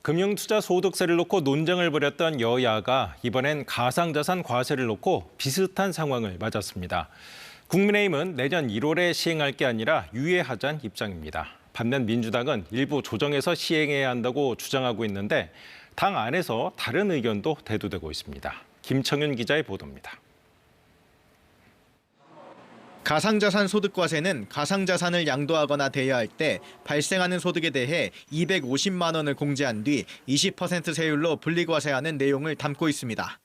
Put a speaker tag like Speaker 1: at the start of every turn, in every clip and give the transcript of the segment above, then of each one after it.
Speaker 1: 금융투자소득세를 놓고 논쟁을 벌였던 여야가 이번엔 가상자산 과세를 놓고 비슷한 상황을 맞았습니다. 국민의힘은 내년 1월에 시행할 게 아니라 유예하자는 입장입니다. 반면 민주당은 일부 조정해서 시행해야 한다고 주장하고 있는데 당 안에서 다른 의견도 대두되고 있습니다. 김청윤 기자의 보도입니다.
Speaker 2: 가상자산 소득과세는 가상자산을 양도하거나 대여할 때 발생하는 소득에 대해 250만 원을 공제한 뒤 20% 세율로 분리과세하는 내용을 담고 있습니다.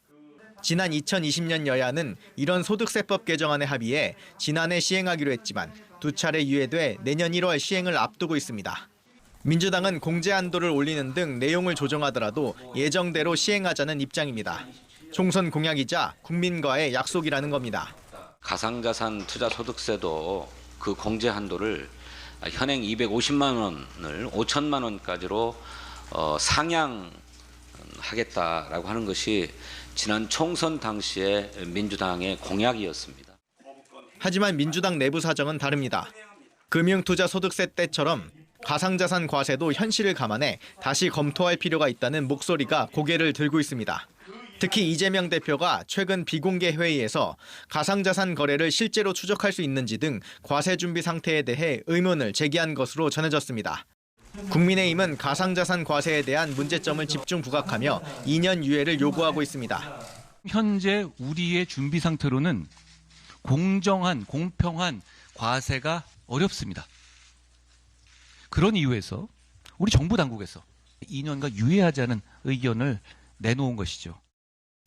Speaker 2: 지난 2020년 여야는 이런 소득세법 개정안에 합의해 지난해 시행하기로 했지만 두 차례 유예돼 내년 1월 시행을 앞두고 있습니다. 민주당은 공제 한도를 올리는 등 내용을 조정하더라도 예정대로 시행하자는 입장입니다. 총선 공약이자 국민과의 약속이라는 겁니다.
Speaker 3: 가상자산 투자소득세도 그 공제 한도를 현행 250만 원을 5천만 원까지로 상향하겠다라고 하는 것이 지난 총선 당시의 민주당의 공약이었습니다.
Speaker 2: 하지만 민주당 내부 사정은 다릅니다. 금융투자소득세 때처럼 가상자산 과세도 현실을 감안해 다시 검토할 필요가 있다는 목소리가 고개를 들고 있습니다. 특히 이재명 대표가 최근 비공개 회의에서 가상자산 거래를 실제로 추적할 수 있는지 등 과세 준비 상태에 대해 의문을 제기한 것으로 전해졌습니다. 국민의힘은 가상자산 과세에 대한 문제점을 집중 부각하며 2년 유예를 요구하고 있습니다.
Speaker 4: 현재 우리의 준비 상태로는 공정한, 공평한 과세가 어렵습니다. 그런 이유에서 우리 정부 당국에서 2년간 유예하자는 의견을 내놓은 것이죠.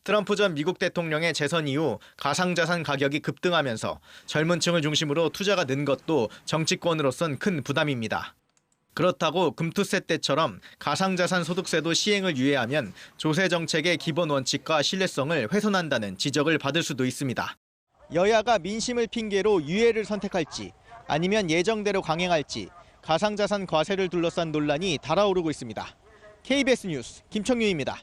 Speaker 2: 트럼프 전 미국 대통령의 재선 이후 가상자산 가격이 급등하면서 젊은 층을 중심으로 투자가 는 것도 정치권으로선 큰 부담입니다. 그렇다고 금투세 때처럼 가상자산 소득세도 시행을 유예하면 조세 정책의 기본 원칙과 신뢰성을 훼손한다는 지적을 받을 수도 있습니다. 여야가 민심을 핑계로 유예를 선택할지 아니면 예정대로 강행할지 가상자산 과세를 둘러싼 논란이 달아오르고 있습니다. KBS 뉴스 김청윤입니다.